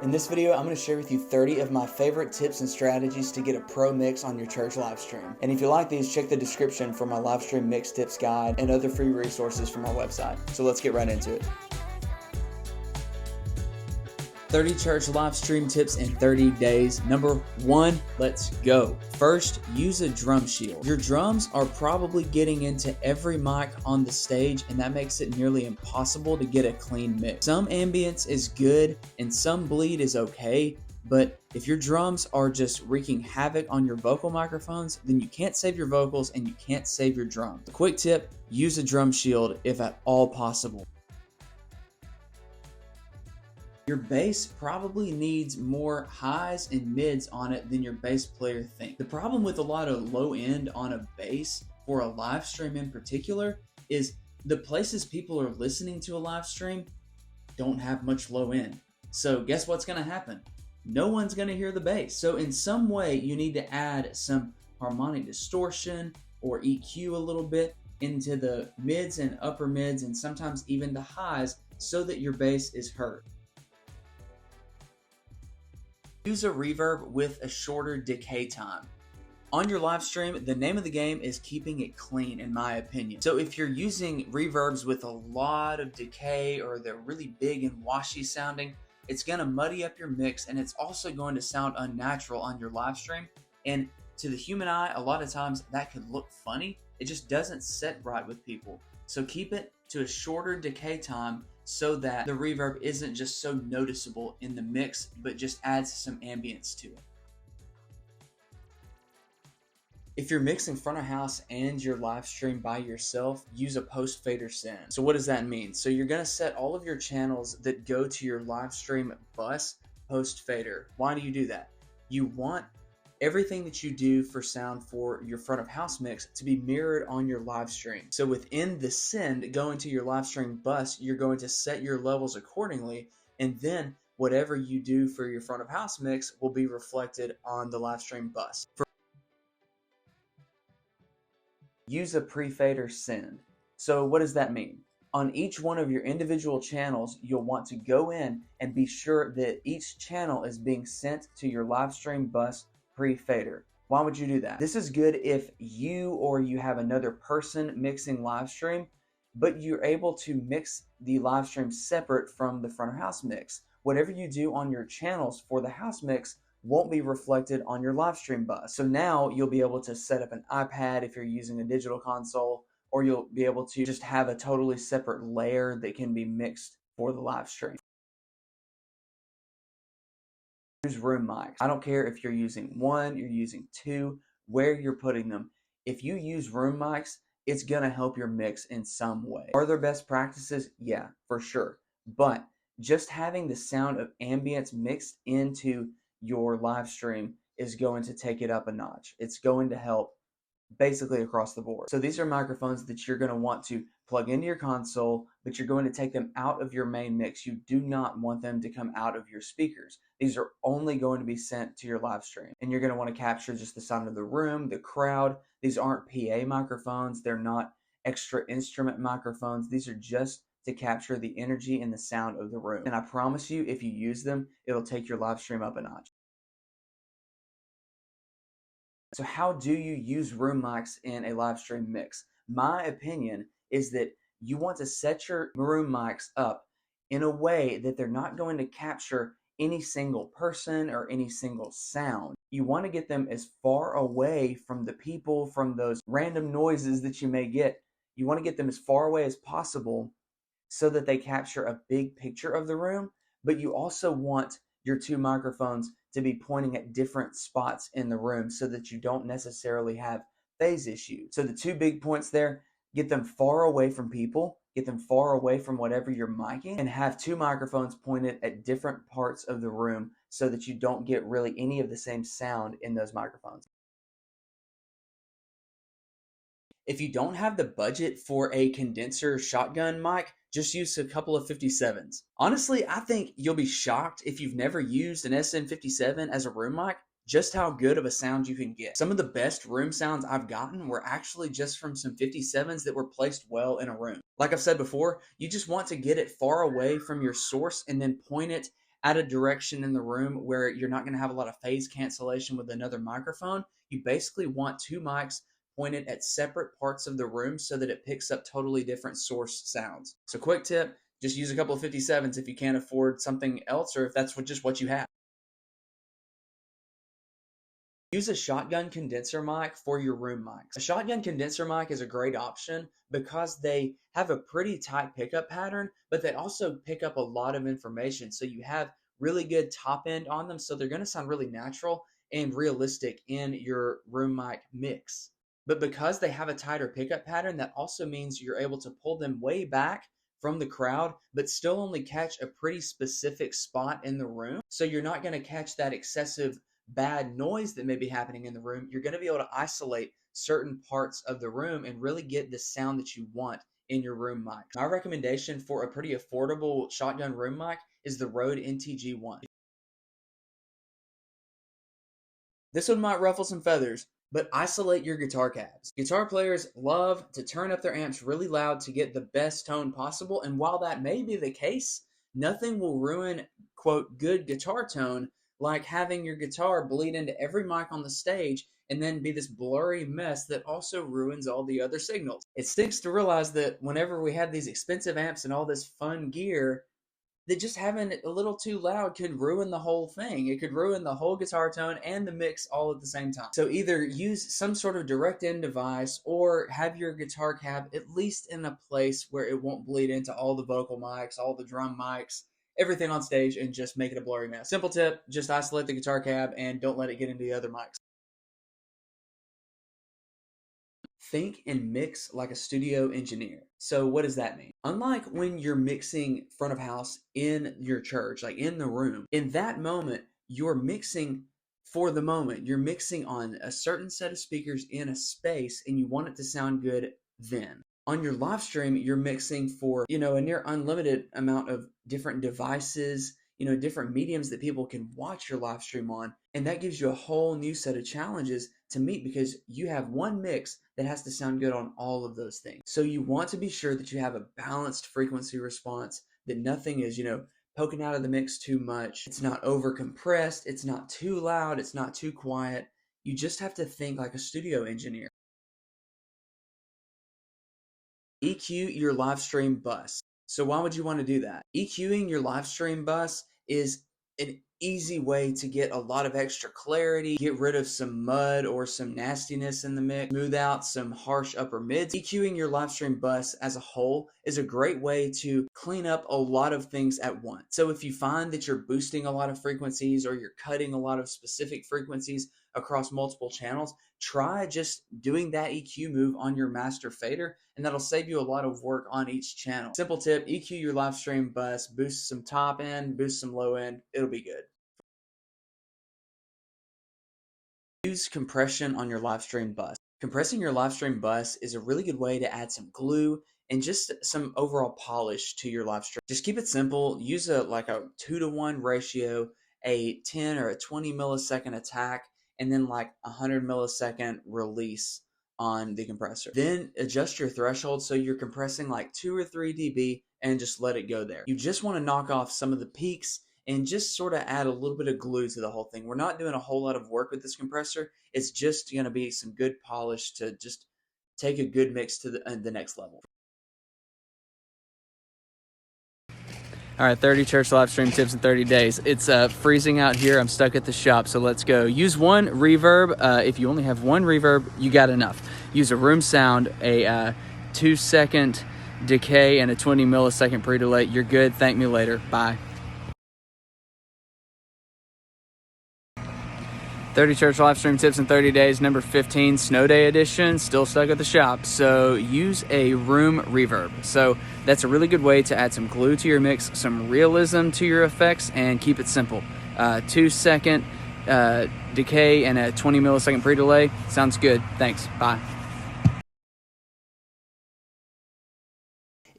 In this video, I'm going to share with you 30 of my favorite tips and strategies to get a pro mix on your church live stream. And if you like these, check the description for my live stream mix tips guide and other free resources from our website. So let's get right into it. 30 church live stream tips in 30 days. Number 1, let's go. First, use a drum shield. Your drums are probably getting into every mic on the stage, and that makes it nearly impossible to get a clean mix. Some ambience is good and some bleed is okay, but if your drums are just wreaking havoc on your vocal microphones, then you can't save your vocals and you can't save your drums. Quick tip, use a drum shield if at all possible. Your bass probably needs more highs and mids on it than your bass player thinks. The problem with a lot of low end on a bass for a live stream in particular is the places people are listening to a live stream don't have much low end. So guess what's going to happen? No one's going to hear the bass. So in some way you need to add some harmonic distortion or EQ a little bit into the mids and upper mids and sometimes even the highs so that your bass is heard. Use a reverb with a shorter decay time. On your live stream, the name of the game is keeping it clean, in my opinion. So if you're using reverbs with a lot of decay or they're really big and washy sounding, it's going to muddy up your mix and it's also going to sound unnatural on your live stream. And to the human eye, a lot of times that could look funny. It just doesn't sit right with people. So keep it to a shorter decay time so that the reverb isn't just so noticeable in the mix, but just adds some ambience to it. If you're mixing front of house and your live stream by yourself, use a post fader send. So what does that mean? So you're gonna set all of your channels that go to your live stream bus post fader. Why do you do that? You want everything that you do for sound for your front of house mix to be mirrored on your live stream. So within the send going to your live stream bus, you're going to set your levels accordingly, and then whatever you do for your front of house mix will be reflected on the live stream bus. Use a pre-fader send. So what does that mean? On each one of your individual channels, you'll want to go in and be sure that each channel is being sent to your live stream bus pre-fader. Why would you do that? This is good if you or you have another person mixing live stream, but you're able to mix the live stream separate from the front of house mix. Whatever you do on your channels for the house mix won't be reflected on your live stream bus. So now you'll be able to set up an iPad if you're using a digital console, or you'll be able to just have a totally separate layer that can be mixed for the live stream. Use room mics. I don't care if you're using 1, you're using 2, where you're putting them. If you use room mics, it's gonna help your mix in some way. Are there best practices? Yeah, for sure. But just having the sound of ambience mixed into your live stream is going to take it up a notch. It's going to help basically across the board. So these are microphones that you're going to want to plug into your console, but you're going to take them out of your main mix. You do not want them to come out of your speakers. These are only going to be sent to your live stream. And you're going to want to capture just the sound of the room, the crowd. These aren't PA microphones. They're not extra instrument microphones. These are just to capture the energy and the sound of the room. And I promise you, if you use them, it'll take your live stream up a notch. So how do you use room mics in a live stream mix? My opinion is that you want to set your room mics up in a way that they're not going to capture any single person or any single sound. You want to get them as far away from the people, from those random noises that you may get. You want to get them as far away as possible so that they capture a big picture of the room, but you also want your 2 microphones to be pointing at different spots in the room so that you don't necessarily have phase issues. So the 2 big points there, get them far away from people, get them far away from whatever you're micing, and have 2 microphones pointed at different parts of the room so that you don't get really any of the same sound in those microphones. If you don't have the budget for a condenser shotgun mic, just use a couple of 57s. Honestly, I think you'll be shocked if you've never used an SN57 as a room mic, just how good of a sound you can get. Some of the best room sounds I've gotten were actually just from some 57s that were placed well in a room. Like I've said before, you just want to get it far away from your source and then point it at a direction in the room where you're not going to have a lot of phase cancellation with another microphone, you basically want two mics pointed at separate parts of the room so that it picks up totally different source sounds. So quick tip, just use a couple of 57s if you can't afford something else or if that's just what you have. Use a shotgun condenser mic for your room mics. A shotgun condenser mic is a great option because they have a pretty tight pickup pattern, but they also pick up a lot of information. So you have really good top end on them, so they're going to sound really natural and realistic in your room mic mix. But because they have a tighter pickup pattern, that also means you're able to pull them way back from the crowd, but still only catch a pretty specific spot in the room. So you're not going to catch that excessive bad noise that may be happening in the room. You're going to be able to isolate certain parts of the room and really get the sound that you want in your room mic. My recommendation for a pretty affordable shotgun room mic is the Rode NTG1. This one might ruffle some feathers, but isolate your guitar cabs. Guitar players love to turn up their amps really loud to get the best tone possible, and while that may be the case, nothing will ruin, quote, good guitar tone like having your guitar bleed into every mic on the stage and then be this blurry mess that also ruins all the other signals. It stinks to realize that whenever we have these expensive amps and all this fun gear, that just having it a little too loud could ruin the whole thing. It could ruin the whole guitar tone and the mix all at the same time. So either use some sort of direct in device or have your guitar cab at least in a place where it won't bleed into all the vocal mics, all the drum mics, everything on stage, and just make it a blurry mess. Simple tip, just isolate the guitar cab and don't let it get into the other mics. Think and mix like a studio engineer. So what does that mean? Unlike when you're mixing front of house in your church, like in the room, in that moment, you're mixing for the moment. You're mixing on a certain set of speakers in a space and you want it to sound good then. On your live stream, you're mixing for, a near unlimited amount of different devices, different mediums that people can watch your live stream on. And that gives you a whole new set of challenges to meet because you have one mix that has to sound good on all of those things. So you want to be sure that you have a balanced frequency response, that nothing is, poking out of the mix too much. It's not over compressed. It's not too loud. It's not too quiet. You just have to think like a studio engineer. EQ your live stream bus. So why would you want to do that? EQing your live stream bus is an easy way to get a lot of extra clarity, get rid of some mud or some nastiness in the mix, smooth out some harsh upper mids. EQing your live stream bus as a whole is a great way to clean up a lot of things at once. So if you find that you're boosting a lot of frequencies or you're cutting a lot of specific frequencies across multiple channels, try just doing that EQ move on your master fader, and that'll save you a lot of work on each channel. Simple tip, EQ your live stream bus, boost some top end, boost some low end, it'll be good. Use compression on your live stream bus. Compressing your live stream bus is a really good way to add some glue and just some overall polish to your live stream. Just keep it simple. Use a 2-to-1 ratio, a 10 or a 20 millisecond attack, and then like 100 millisecond release on the compressor. Then adjust your threshold so you're compressing like 2 or 3 dB and just let it go there. You just want to knock off some of the peaks and just sort of add a little bit of glue to the whole thing. We're not doing a whole lot of work with this compressor. It's just going to be some good polish to just take a good mix to the next level. All right, 30 church live stream tips in 30 days. It's freezing out here. I'm stuck at the shop, so let's go. Use one reverb. If you only have one reverb, you got enough. Use a room sound, a 2-second decay, and a 20 millisecond pre-delay. You're good. Thank me later. Bye. 30 church live stream tips in 30 days, number 15, snow day edition, still stuck at the shop. So use a room reverb. So that's a really good way to add some glue to your mix, some realism to your effects, and keep it simple. 2-second decay and a 20 millisecond pre-delay. Sounds good. Thanks. Bye.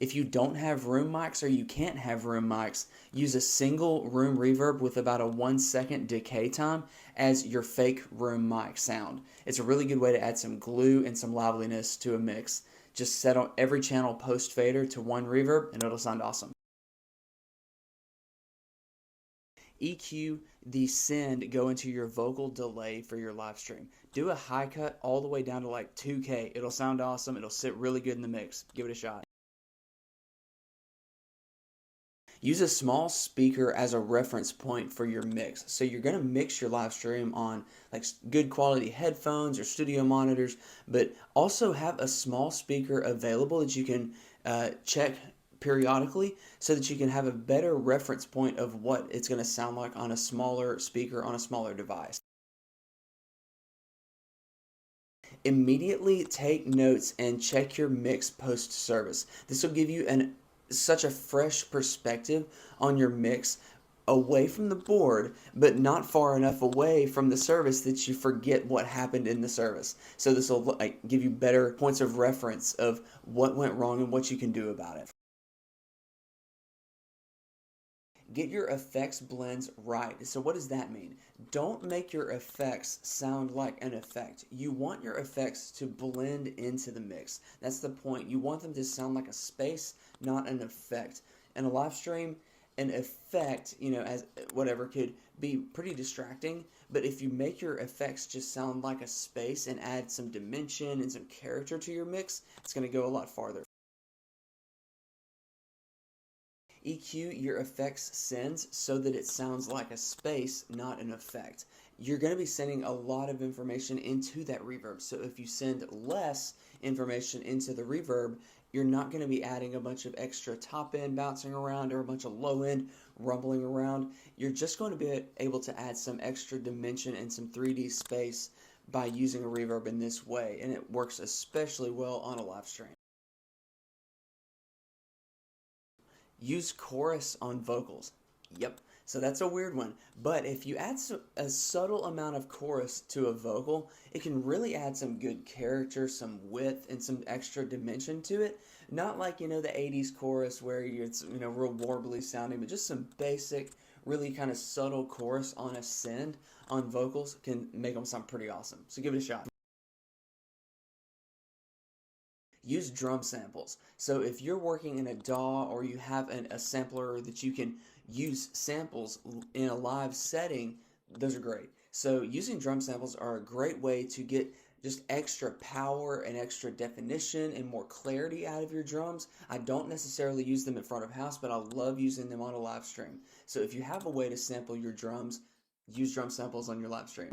If you don't have room mics or you can't have room mics, use a single room reverb with about a 1-second decay time as your fake room mic sound. It's a really good way to add some glue and some liveliness to a mix. Just set on every channel post fader to one reverb and it'll sound awesome. EQ the send go into your vocal delay for your live stream. Do a high cut all the way down to like 2K. It'll sound awesome. It'll sit really good in the mix. Give it a shot. Use a small speaker as a reference point for your mix. So you're going to mix your live stream on like good quality headphones or studio monitors, but also have a small speaker available that you can check periodically so that you can have a better reference point of what it's going to sound like on a smaller speaker on a smaller device. Immediately take notes and check your mix post service. This will give you such a fresh perspective on your mix away from the board, but not far enough away from the service that you forget what happened in the service. So this will like give you better points of reference of what went wrong and what you can do about it. Get your effects blends right. So what does that mean? Don't make your effects sound like an effect. You want your effects to blend into the mix. That's the point. You want them to sound like a space, not an effect. In a live stream, an effect, as whatever, could be pretty distracting, but if you make your effects just sound like a space and add some dimension and some character to your mix, it's going to go a lot farther. EQ your effects sends so that it sounds like a space, not an effect. You're going to be sending a lot of information into that reverb. So if you send less information into the reverb, you're not going to be adding a bunch of extra top end bouncing around or a bunch of low end rumbling around. You're just going to be able to add some extra dimension and some 3D space by using a reverb in this way, and it works especially well on a live stream. Use chorus on vocals. Yep, so that's a weird one. But if you add a subtle amount of chorus to a vocal, it can really add some good character, some width, and some extra dimension to it. Not like, the 80s chorus where it's, real warbly sounding, but just some basic, really kind of subtle chorus on a send on vocals can make them sound pretty awesome. So give it a shot. Use drum samples. So if you're working in a DAW or you have a sampler that you can use samples in a live setting, those are great. So using drum samples are a great way to get just extra power and extra definition and more clarity out of your drums. I don't necessarily use them in front of house, but I love using them on a live stream. So if you have a way to sample your drums, use drum samples on your live stream.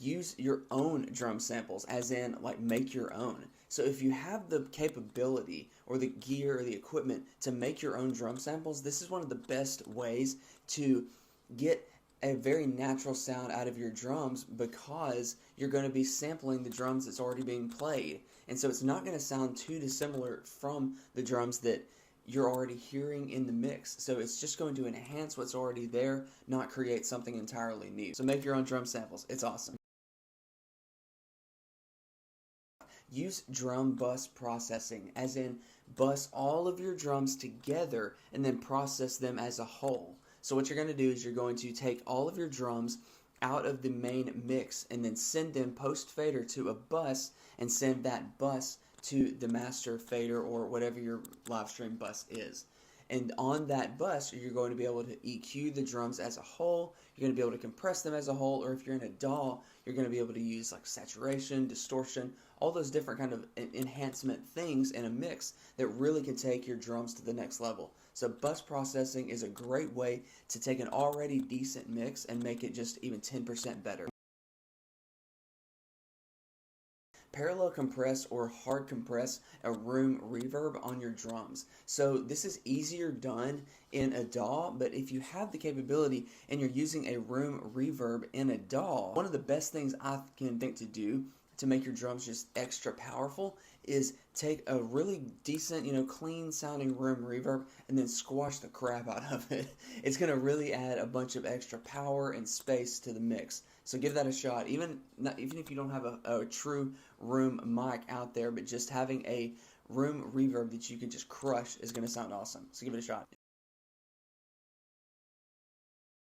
Use your own drum samples, as in like make your own. So if you have the capability or the gear or the equipment to make your own drum samples, this is one of the best ways to get a very natural sound out of your drums, because you're going to be sampling the drums that's already being played. And so it's not going to sound too dissimilar from the drums that you're already hearing in the mix. So it's just going to enhance what's already there, not create something entirely new. So make your own drum samples. It's awesome. Use drum bus processing, as in bus all of your drums together and then process them as a whole. So what you're going to do is you're going to take all of your drums out of the main mix and then send them post fader to a bus and send that bus to the master fader or whatever your live stream bus is. And on that bus, you're going to be able to EQ the drums as a whole. You're going to be able to compress them as a whole, or if you're in a DAW, you're going to be able to use like saturation, distortion, all those different kind of enhancement things in a mix that really can take your drums to the next level. So bus processing is a great way to take an already decent mix and make it just even 10% better. Parallel compress or hard compress a room reverb on your drums. So this is easier done in a DAW, but if you have the capability and you're using a room reverb in a DAW, one of the best things I can think to do to make your drums just extra powerful is take a really decent, clean sounding room reverb and then squash the crap out of it. It's going to really add a bunch of extra power and space to the mix. So give that a shot. Even if you don't have a true room mic out there, but just having a room reverb that you can just crush is going to sound awesome. So give it a shot.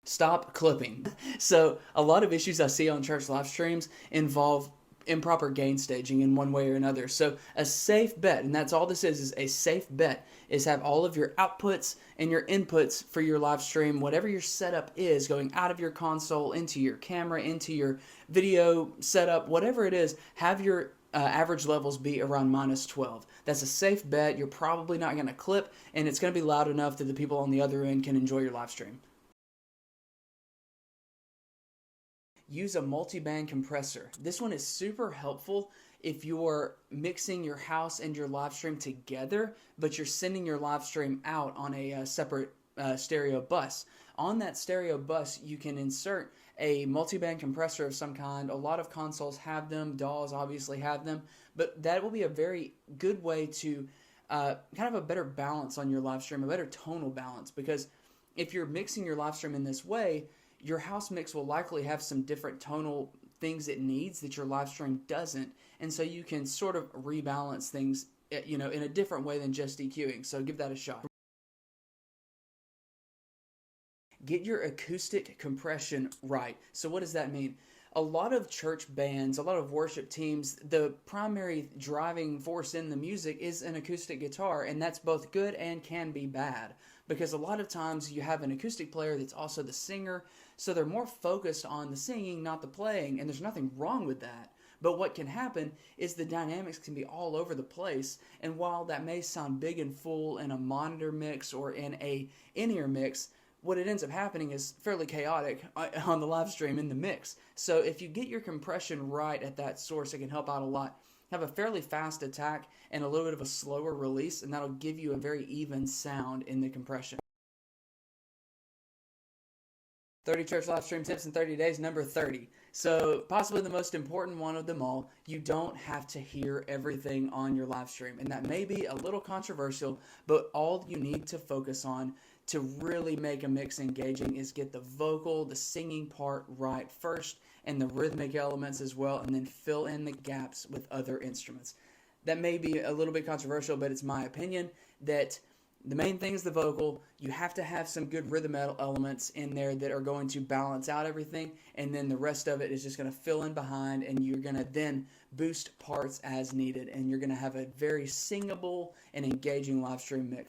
Stop clipping. So a lot of issues I see on church live streams involve improper gain staging in one way or another. So a safe bet, and that's all this is a safe bet, is have all of your outputs and your inputs for your live stream, whatever your setup is, going out of your console into your camera, into your video setup, whatever it is, have your average levels be around -12. That's a safe bet. You're probably not going to clip, and it's going to be loud enough that the people on the other end can enjoy your live stream. Use a multi-band compressor. This one is super helpful if you're mixing your house and your live stream together, but you're sending your live stream out on a separate stereo bus. On that stereo bus, you can insert a multi-band compressor of some kind. A lot of consoles have them. DAWs obviously have them, but that will be a very good way to kind of a better balance on your live stream, a better tonal balance, because if you're mixing your live stream in this way, your house mix will likely have some different tonal things it needs that your live stream doesn't, and so you can sort of rebalance things, in a different way than just EQing. So give that a shot. Get your acoustic compression right. So what does that mean? A lot of church bands, a lot of worship teams, the primary driving force in the music is an acoustic guitar, and that's both good and can be bad, because a lot of times you have an acoustic player that's also the singer, so they're more focused on the singing, not the playing, and there's nothing wrong with that. But what can happen is the dynamics can be all over the place, and while that may sound big and full in a monitor mix or in a in-ear mix, what it ends up happening is fairly chaotic on the live stream in the mix. So if you get your compression right at that source, it can help out a lot. Have a fairly fast attack and a little bit of a slower release, and that'll give you a very even sound in the compression. 30 church live stream tips in 30 days, number 30. So possibly the most important one of them all, you don't have to hear everything on your live stream. And that may be a little controversial, but all you need to focus on to really make a mix engaging is get the vocal, the singing part right first, and the rhythmic elements as well, and then fill in the gaps with other instruments. That may be a little bit controversial, but it's my opinion that the main thing is the vocal. You have to have some good rhythm elements in there that are going to balance out everything, and then the rest of it is just going to fill in behind, and you're going to then boost parts as needed, and you're going to have a very singable and engaging live stream mix.